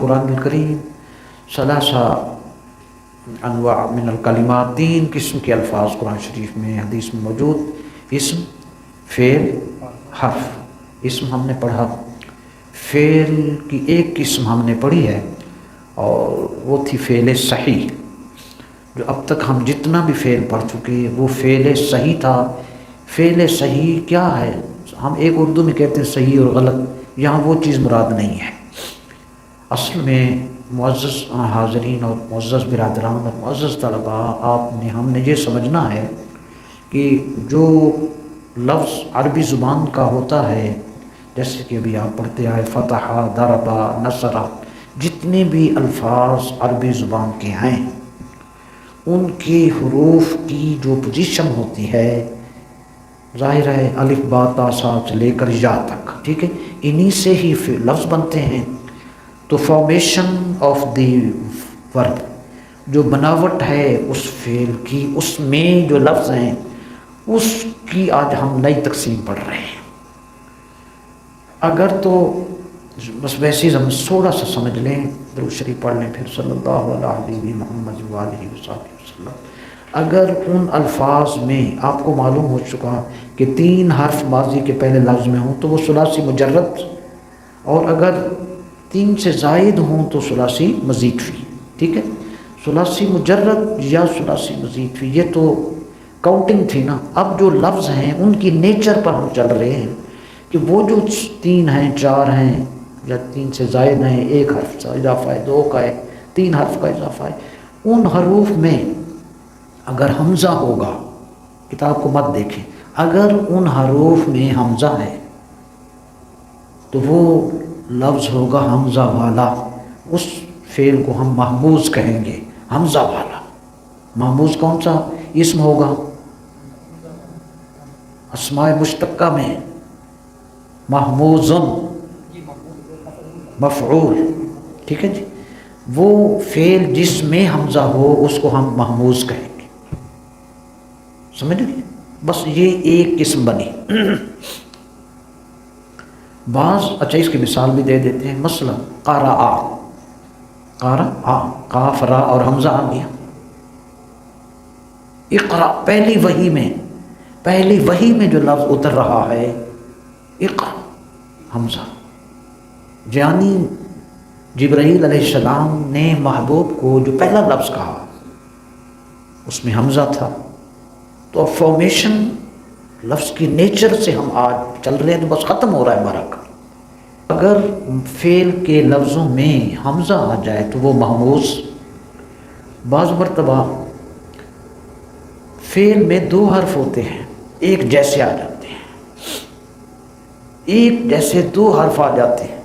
القرآن الکریم ثلاثہ انواع من الکلمات، 3 قسم کے الفاظ قرآن شریف میں حدیث میں موجود، اسم، فعل، حرف۔ اسم ہم نے پڑھا، فعل کی ایک قسم ہم نے پڑھی ہے اور وہ تھی فعل صحیح، جو اب تک ہم جتنا بھی فعل پڑھ چکے وہ فعل صحیح تھا۔ فعل صحیح کیا ہے؟ ہم ایک اردو میں کہتے ہیں صحیح اور غلط، یہاں وہ چیز مراد نہیں ہے۔ اصل میں معزز حاضرین اور معزز برادران اور معزز طلباء، ہم نے یہ سمجھنا ہے کہ جو لفظ عربی زبان کا ہوتا ہے، جیسے کہ ابھی آپ پڑھتے آئے فتح، ضربہ، نصر، جتنے بھی الفاظ عربی زبان کے ہیں ان کے حروف کی جو پوزیشن ہوتی ہے، ظاہر ہے الف با تا سا سے لے کر یا تک، ٹھیک ہے، انہی سے ہی لفظ بنتے ہیں۔ تو فارمیشن آف دی ورب، جو بناوٹ ہے اس فعل کی، اس میں جو لفظ ہیں اس کی آج ہم نئی تقسیم پڑھ رہے ہیں۔ اگر تو بس ویسے ہم تھوڑا سا سمجھ لیں، درود شریف پڑھ لیں پھر صلی اللہ علیہ محمد وآلہ وصحبہ وسلم۔ اگر ان الفاظ میں آپ کو معلوم ہو چکا کہ 3 حرف ماضی کے پہلے لفظ میں ہوں تو وہ ثلاثی مجرد، اور اگر 3 سے زائد ہوں تو ثلاثی مزید فی، ٹھیک ہے، ثلاثی مجرد یا ثلاثی مزید فی، یہ تو کاؤنٹنگ تھی نا۔ اب جو لفظ ہیں ان کی نیچر پر ہم چل رہے ہیں کہ وہ جو 3 ہیں، 4 ہیں یا 3 سے زائد ہیں، 1 حرف کا اضافہ ہے، 2 کا ہے، 3 حرف کا اضافہ ہے، ان حروف میں اگر حمزہ ہوگا، کتاب کو مت دیکھیں، اگر ان حروف میں حمزہ ہے تو وہ لفظ ہوگا حمزہ والا، اس فعل کو ہم محموز کہیں گے، حمزہ والا۔ محموز کون سا اسم ہوگا؟ اسماء مشتقہ میں محموز مفعول، ٹھیک ہے جی، وہ فعل جس میں حمزہ ہو اس کو ہم محموز کہیں گے، سمجھ گئے؟ بس یہ ایک قسم بنی۔ بعض اچھا اس کی مثال بھی دے دیتے ہیں، مثلا قرأ، قرأ، قاف را اور حمزہ آ گیا۔ اقرأ، پہلی وحی میں جو لفظ اتر رہا ہے اقرأ، حمزہ، یعنی جبرائیل علیہ السلام نے محبوب کو جو پہلا لفظ کہا اس میں حمزہ تھا۔ تو اب فارمیشن لفظ کی نیچر سے ہم آج چل رہے ہیں، تو بس ختم ہو رہا ہے ہمارا کام۔ اگر فعل کے لفظوں میں حمزہ آ جائے تو وہ محموز۔ بعض مرتبہ فعل میں 2 حرف ہوتے ہیں، ایک جیسے آ جاتے ہیں، ایک جیسے 2 حرف آ جاتے ہیں،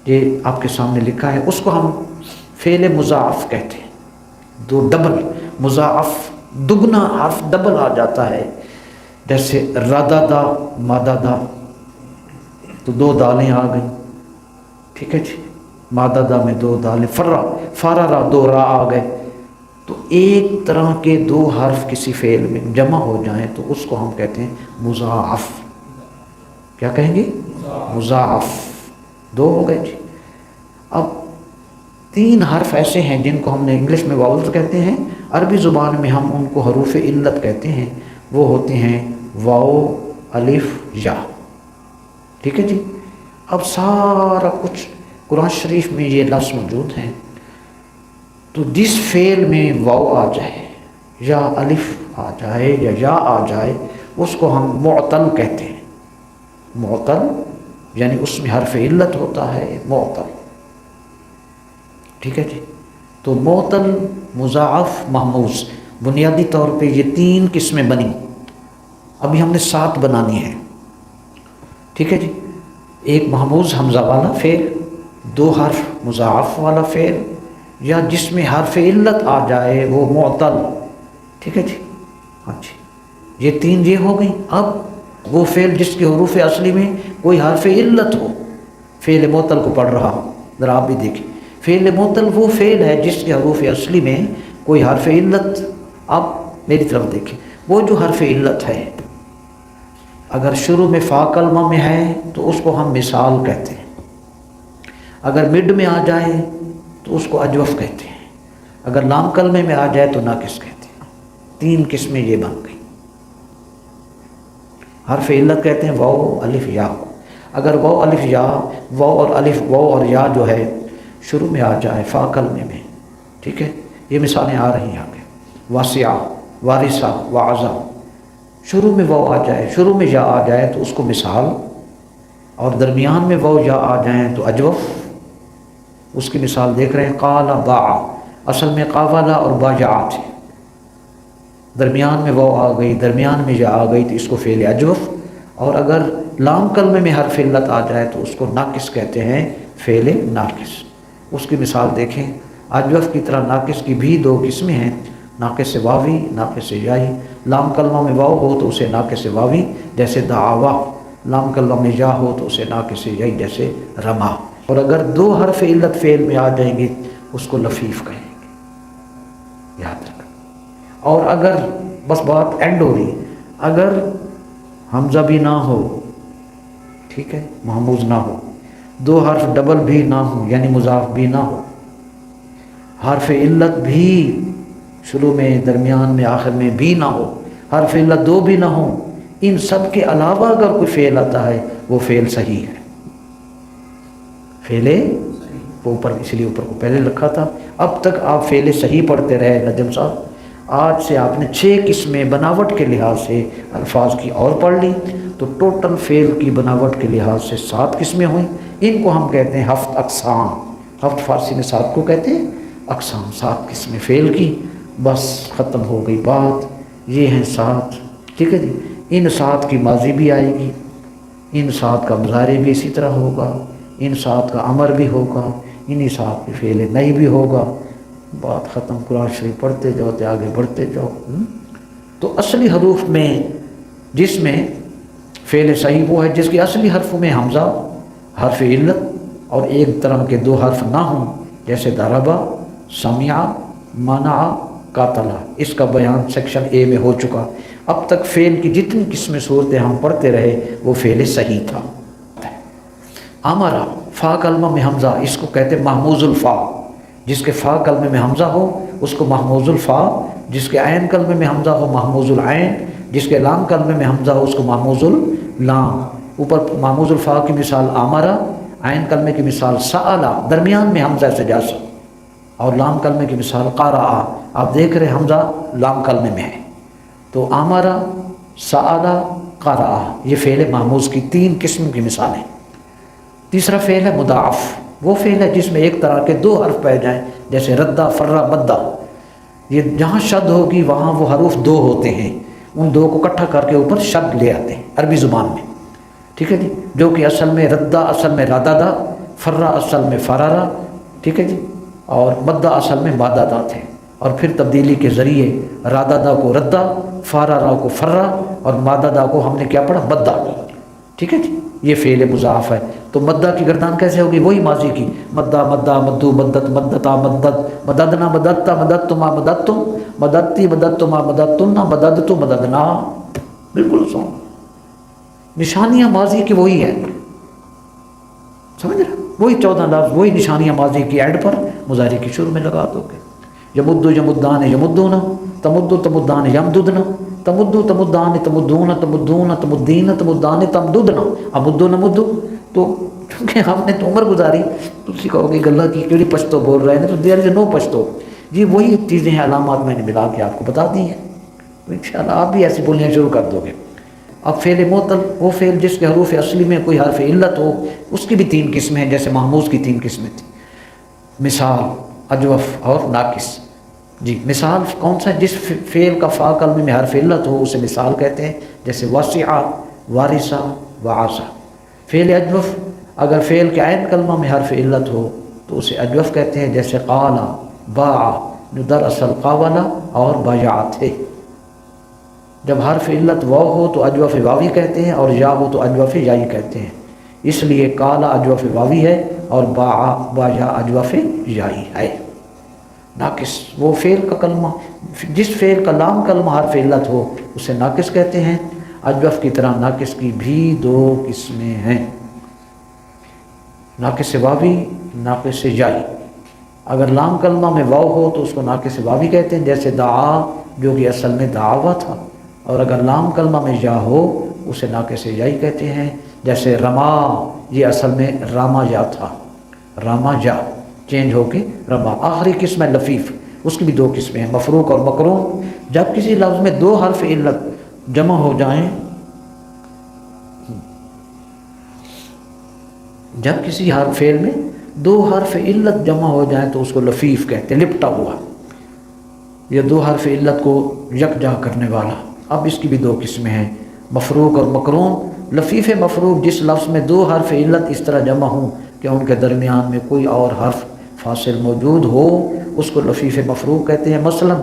یہ آپ کے سامنے لکھا ہے، اس کو ہم فعل مضاعف کہتے ہیں۔ 2 ڈبل مضاعف، دگنا حرف ڈبل آ جاتا ہے، جیسے رددا، مددا، تو 2 دالیں آ گئیں، ٹھیک ہے جی، مددا میں 2 دالیں، فررا 2 را آ گئے۔ تو ایک طرح کے 2 حرف کسی فعل میں جمع ہو جائیں تو اس کو ہم کہتے ہیں مضاعف۔ کیا کہیں گے؟ مضاعف، 2 ہو گئے جی۔ اب 3 حرف ایسے ہیں جن کو ہم نے انگلش میں واؤلز کہتے ہیں، عربی زبان میں ہم ان کو حروف علت کہتے ہیں، وہ ہوتے ہیں واو، الف، یا، ٹھیک ہے جی۔ اب سارا کچھ قرآن شریف میں یہ لفظ موجود ہیں، تو جس فعل میں واو آ جائے یا الف آ جائے یا آ جائے اس کو ہم معطل کہتے ہیں۔ معطل یعنی اس میں حرف علت ہوتا ہے، معطل، ٹھیک ہے جی۔ تو معطل، مضاعف، محموز، بنیادی طور پہ یہ 3 قسمیں بنی۔ ابھی ہم نے 7 بنانی ہے، ٹھیک ہے جی۔ ایک محموز حمزہ والا فعل، 2 حرف مضاعف والا فعل، یا جس میں حرف علت آ جائے وہ معطل، ٹھیک ہے جی۔ ہاں جی، یہ 3 یہ ہو گئی۔ اب وہ فعل جس کے حروف اصلی میں کوئی حرف علت ہو، فعل معطل کو پڑھ رہا ہوں، ذرا آپ بھی دیکھیں، فعل معطل وہ فعل ہے جس کے حروف اصلی میں کوئی حرف علت، اب میری طرف دیکھیں، وہ جو حرف علت ہے اگر شروع میں فا کلمہ میں ہے تو اس کو ہم مثال کہتے ہیں۔ اگر مڈ میں آ جائے تو اس کو اجوف کہتے ہیں، اگر لام کلمے میں آ جائے تو ناقص کہتے ہیں۔ 3 قسمیں یہ بن گئی۔ حرف علت کہتے ہیں واو الف یا کو، اگر واو الف یا، واو اور الف، واو اور یا جو ہے شروع میں آ جائے فا کلمے میں، ٹھیک ہے، یہ مثالیں آ رہی ہیں آگے، واسعہ، وارثہ، وعظہ، شروع میں واو آ جائے، شروع میں یا آ جائے تو اس کو مثال، اور درمیان میں واو یا آ جائیں تو اجوف، اس کی مثال دیکھ رہے ہیں، قال باع، اصل میں قاولا اور باجعا تھے، درمیان میں واو آ گئی، درمیان میں یا آ گئی تو اس کو فعل اجوف، اور اگر لام کلمے میں حرف علت آ جائے تو اس کو ناقص کہتے ہیں، فعل ناقص۔ اس کی مثال دیکھیں، اجوف کی طرح ناقص کی بھی 2 قسمیں ہیں، ناقص واوی، ناقص یائی۔ لام کلمہ میں واو ہو تو اسے ناقص واوی جیسے دعوا، لام کلمہ میں یا ہو تو اسے ناقص یائی جیسے رما، اور اگر 2 حرف علت فعل میں آ جائیں گے اس کو لفیف کہیں گے، یاد رکھیں۔ اور اگر بس بات اینڈ ہو رہی، اگر حمزہ بھی نہ ہو، ٹھیک ہے، محموز نہ ہو، 2 حرف ڈبل بھی نہ ہو یعنی مضاف بھی نہ ہو، حرف علت بھی شروع میں، درمیان میں، آخر میں بھی نہ ہو، حرف علت 2 بھی نہ ہو، ان سب کے علاوہ اگر کوئی فعل آتا ہے وہ فعل صحیح ہے، فعل اوپر، اس لیے اوپر کو پہلے رکھا تھا۔ اب تک آپ فعل صحیح پڑھتے رہے نجم صاحب، آج سے آپ نے 6 قسمیں بناوٹ کے لحاظ سے الفاظ کی اور پڑھ لی، تو ٹوٹل فعل کی بناوٹ کے لحاظ سے 7 قسمیں ہوئیں، ان کو ہم کہتے ہیں 7 اقسام، 7 فارسی میں 7 کو کہتے ہیں اقسام، 7 قسمیں فعل کی، بس ختم ہو گئی بات، یہ ہیں 7، ٹھیک ہے جی۔ ان 7 کی ماضی بھی آئے گی، ان 7 کا مضارع بھی اسی طرح ہوگا، ان 7 کا امر بھی ہوگا، انہی 7 کے فعل نئی بھی ہوگا، بات ختم۔ قرآن شریف پڑھتے جاؤ تو آگے بڑھتے جاؤ۔ تو اصلی حروف میں جس میں فعل صحیح وہ ہے جس کے اصلی حرفوں میں حمزہ، حرف علت اور ایک طرح کے 2 حرف نہ ہوں، جیسے ضربا، سمع، منع، قاتلا، اس کا بیان سیکشن اے میں ہو چکا۔ اب تک فعل کی جتنی قسمیں صورتیں ہم پڑھتے رہے وہ فعل صحیح تھا۔ امرا، فا کلمہ میں حمزہ، اس کو کہتے ہیں محموز الفا، جس کے فا کلمے میں حمزہ ہو اس کو محموز الفا، جس کے عین کلمے میں حمزہ ہو محموز العین، جس کے لام کلمے میں حمزہ ہو اس کو محموز اللام۔ اوپر محموز الفا کی مثال امرا، عین کلمے کی مثال سألا، درمیان میں حمزہ سے جاسا، اور لام کلمے کی مثال قارعا۔ آپ دیکھ رہے حمزہ لام کلمے میں ہے، تو امرا، سألا، قارعا، یہ فعل محموز کی 3 قسم کی مثالیں۔ تیسرا فعل ہے مضاعف، وہ فعل ہے جس میں ایک طرح کے 2 حرف پہ جائیں، جیسے ردہ، فرہ، مدہ، یہ جہاں شد ہوگی وہاں وہ حروف 2 ہوتے ہیں، ان 2 کو اکٹھا کر کے اوپر شد لے آتے ہیں عربی زبان میں، ٹھیک ہے جی، جو کہ اصل میں ردہ اصل میں راددہ، فرہ اصل میں فرارا، ٹھیک ہے جی، اور مدہ اصل میں ماددہ تھے، اور پھر تبدیلی کے ذریعے راددہ کو ردہ، فرارا کو فرہ، اور ماددہ کو ہم نے کیا پڑھا، مدہ، ٹھیک ہے جی، یہ فعل مضاعف ہے۔ تو مدہ کی گردان کیسے ہوگی، وہی ماضی کی، مدہ، مدہ، مدو، مدت، مدتا، مدد، مددنا، مددتا، مددتما، مددتم، مددتی، مددتما، مددتنا، مددتو، مددنا، بالکل سو نشانیاں ماضی کی وہی ہیں، سمجھ رہے، وہی 14 لفظ، وہی نشانیاں ماضی کی ایڈ پر مضارع کی شروع میں لگا دو گے۔ یمدو، یمدان، یمدون، تمدو، تمدان، یمددنا، تمدو، تمدان، تمدون، تمدون، تمدین، تمدان، تمددنا، امدو، نمدو۔ تو چونکہ ہم نے تو عمر گزاری تو اسی کہو گے گلہ کی کیڑی پشتو بول رہے ہیں، تو دیر از نو پشتو، جی وہی چیزیں ہیں، علامات میں نے ملا کے آپ کو بتا دی ہیں، تو انشاءاللہ آپ بھی ایسی بولنیاں شروع کر دو گے۔ اب فعل معطل، وہ فعل جس کے حروف اصلی میں کوئی حرف علت ہو، اس کی بھی 3 قسمیں ہیں، جیسے محموز کی 3 قسمیں تھیں، مثال، اجوف اور ناقص۔ جی مثال کون سا ہے، جس فعل کا فا کلمے میں حرف علت ہو اسے مثال کہتے ہیں، جیسے واسعہ، وارثہ، وعاصہ۔ فعل اجوف، اگر فعل کے عین کلمہ میں حرف علت ہو تو اسے اجوف کہتے ہیں، جیسے قالا، باع، جو دراصل قاولا اور باجع تھے۔ جب حرف علت واو ہو تو اجوف واوی کہتے ہیں، اور یا ہو تو اجوف یائی کہتے ہیں، اس لیے قالا اجوف واوی ہے اور باجع اجوف یائی ہے۔ ناقص، وہ فعل کا کلمہ، جس فعل کا لام کلمہ حرف علت ہو اسے ناقص کہتے ہیں۔ اجوف کی طرح ناقص کی بھی 2 قسمیں ہیں، ناقص واوی ناقص یائی. اگر لام کلمہ میں واو ہو تو اس کو ناقص واوی کہتے ہیں، جیسے دعا جو کہ اصل میں دعوا تھا، اور اگر لام کلمہ میں یا ہو اسے ناقص یائی کہتے ہیں، جیسے رما یہ اصل میں راما یا تھا، راما یا چینج ہو کے رما. آخری قسم ہے لفیف، اس کی بھی دو قسمیں ہیں، مفروق اور مقرون. جب کسی لفظ میں دو حرف علت جمع ہو جائیں، جب کسی فعل میں دو حرف علت جمع ہو جائیں تو اس کو لفیف کہتے ہیں، لپٹا ہوا، یا دو حرف علت کو یکجا کرنے والا. اب اس کی بھی دو قسمیں ہیں، مفروق اور مقرون. لفیف مفروق جس لفظ میں دو حرف علت اس طرح جمع ہوں کہ ان کے درمیان میں کوئی اور حرف فاصل موجود ہو، اس کو لفیف مفروق کہتے ہیں. مثلا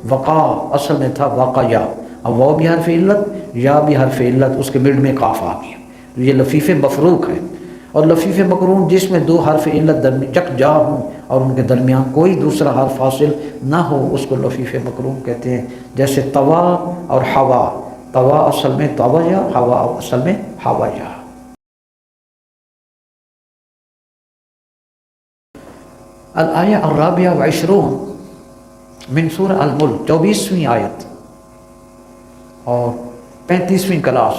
وقع اصل میں تھا واقعہ، اب وہ بھی حرف علت یا بھی حرف علت، اس کے مڈ میں قاف آ گیا، تو یہ لفیف مفروق ہے. اور لفیف مقرون جس میں دو حرف علت یکجا ہوں اور ان کے درمیان کوئی دوسرا حرف فاصل نہ ہو، اس کو لفیف مقرون کہتے ہیں. جیسے طوا اور ہوا، طوا اصل میں طویا، ہوا اصل میں ہوایا. الآیہ الرابعہ والعشرون من سورہ الملک، 24ویں آیت اور 35ویں کلاس.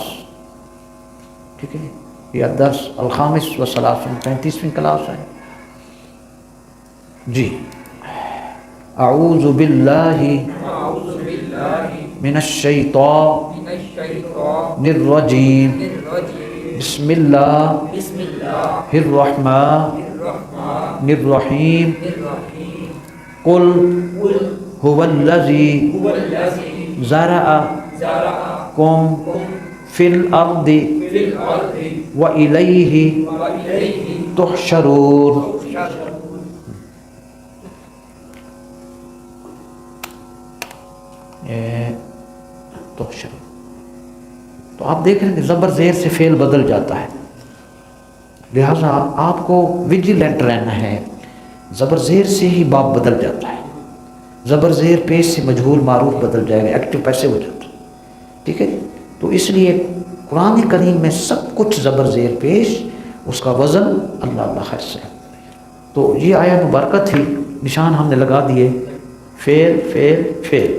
ٹھیک ہے، یہ درس الخامس والثلاثون، 35ویں کلاس ہے. جی اعوذ باللہ من الشیطان الرجیم، بسم اللہ الرحمن الرحیم. قل هو الذی ذرأکم فی الارض وإلیہ تحشرون. تحشرون، تو آپ دیکھ رہے ہیں کہ زبر زیر سے فعل بدل جاتا ہے، لہٰذا آپ کو ویجیلنٹ رہنا ہے. زبر زیر سے ہی باب بدل جاتا ہے، زبر زیر پیش سے مجہول معروف بدل جائے گا، ایکٹیو پیسے ہو جاتا ہے. ٹھیک ہے، تو اس لیے قرآن کریم میں سب کچھ زبر زیر پیش، اس کا وزن اللہ اللہ خیر سے. تو یہ آیت مبارکہ تھی، نشان ہم نے لگا دیے، فعل فعل فعل،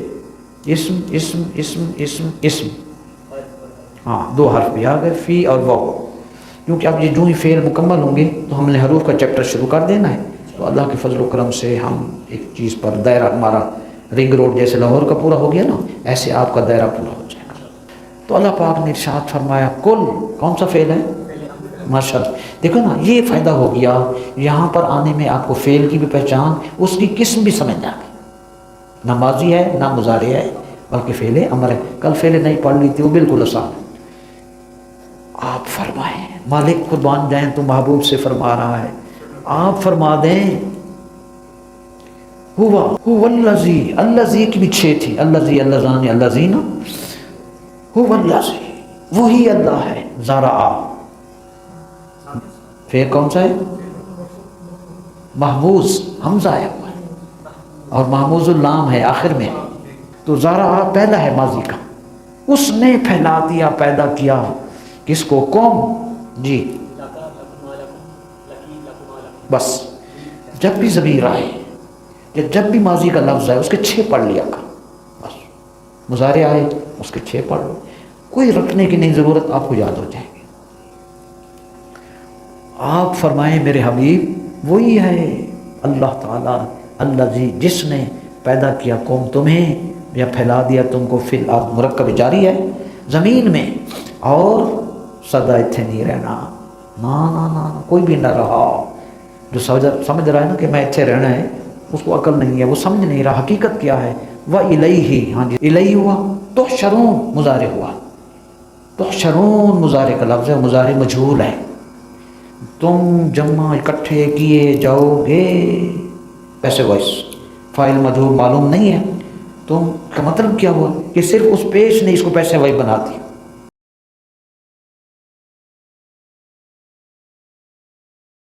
اسم اسم اسم اسم اسم. ہاں دو حرف بھی آ گئے، فی اور واو، کیونکہ اب یہ جو ہی فعل مکمل ہوں گے تو ہم نے حروف کا چیپٹر شروع کر دینا ہے. تو اللہ کے فضل و کرم سے ہم ایک چیز پر دائرہ، ہمارا رنگ روڈ جیسے لاہور کا پورا ہو گیا نا، ایسے آپ کا دائرہ پورا ہو جائے گا. تو اللہ پاک نے ارشاد فرمایا کل، کون سا فعل ہے؟ ماشاءاللہ. دیکھو نا یہ فائدہ ہو گیا، یہاں پر آنے میں آپ کو فعل کی بھی پہچان، اس کی قسم بھی سمجھ آ گئی. نہ ماضی ہے نہ مضارع ہے، بلکہ فعل امر ہے. کل فعل نہیں پڑھ لی تھی، وہ بالکل آسان ہے. آپ فرمائیں، مالک قربان جائیں تو محبوب سے فرما رہا ہے، آپ فرما دیں هو الذی، الذی کی بھی 6 تھی، الذی اللذان اللذین، هو الذی وہی اللہ ہے. زرعا پھر کون سا ہے؟ محموز، حمزہ ہے اور محموز اللام ہے آخر میں. تو زرعا پہلا ہے ماضی کا، اس نے پھیلا دیا، پیدا کیا، کس کو؟ قوم. جی بس جب بھی ضمیر آئے یا جب بھی ماضی کا لفظ آئے اس کے 6 پڑھ لیا کا، بس. مضارع آئے اس کے 6 پڑھ لو، کوئی رکھنے کی نہیں ضرورت، آپ کو یاد ہو جائے گی. آپ فرمائیں میرے حبیب وہی ہے اللہ تعالیٰ، الذی جس نے پیدا کیا قوم تمہیں یا پھیلا دیا تم کو، فی الارض مرکب جاری ہے زمین میں، اور سدا اتنے نہیں رہنا، نا کوئی بھی نہ رہا. جو سمجھ رہا ہے نا کہ میں اتنے رہنا ہے، اس کو عقل نہیں ہے، وہ سمجھ نہیں رہا حقیقت کیا ہے. وَإِلَيْهِ، ہاں جی الیہ ہوا، تحشرون مضارع ہوا. تحشرون مضارع کا لفظ ہے، مضارع مجہول ہے. تم جمع اکٹھے کیے جاؤ گے، ایسے وائس فاعل مجہول معلوم نہیں ہے. تم کا مطلب کیا ہوا کہ صرف اس پیش نے اس کو پیسے وائی بنا دی.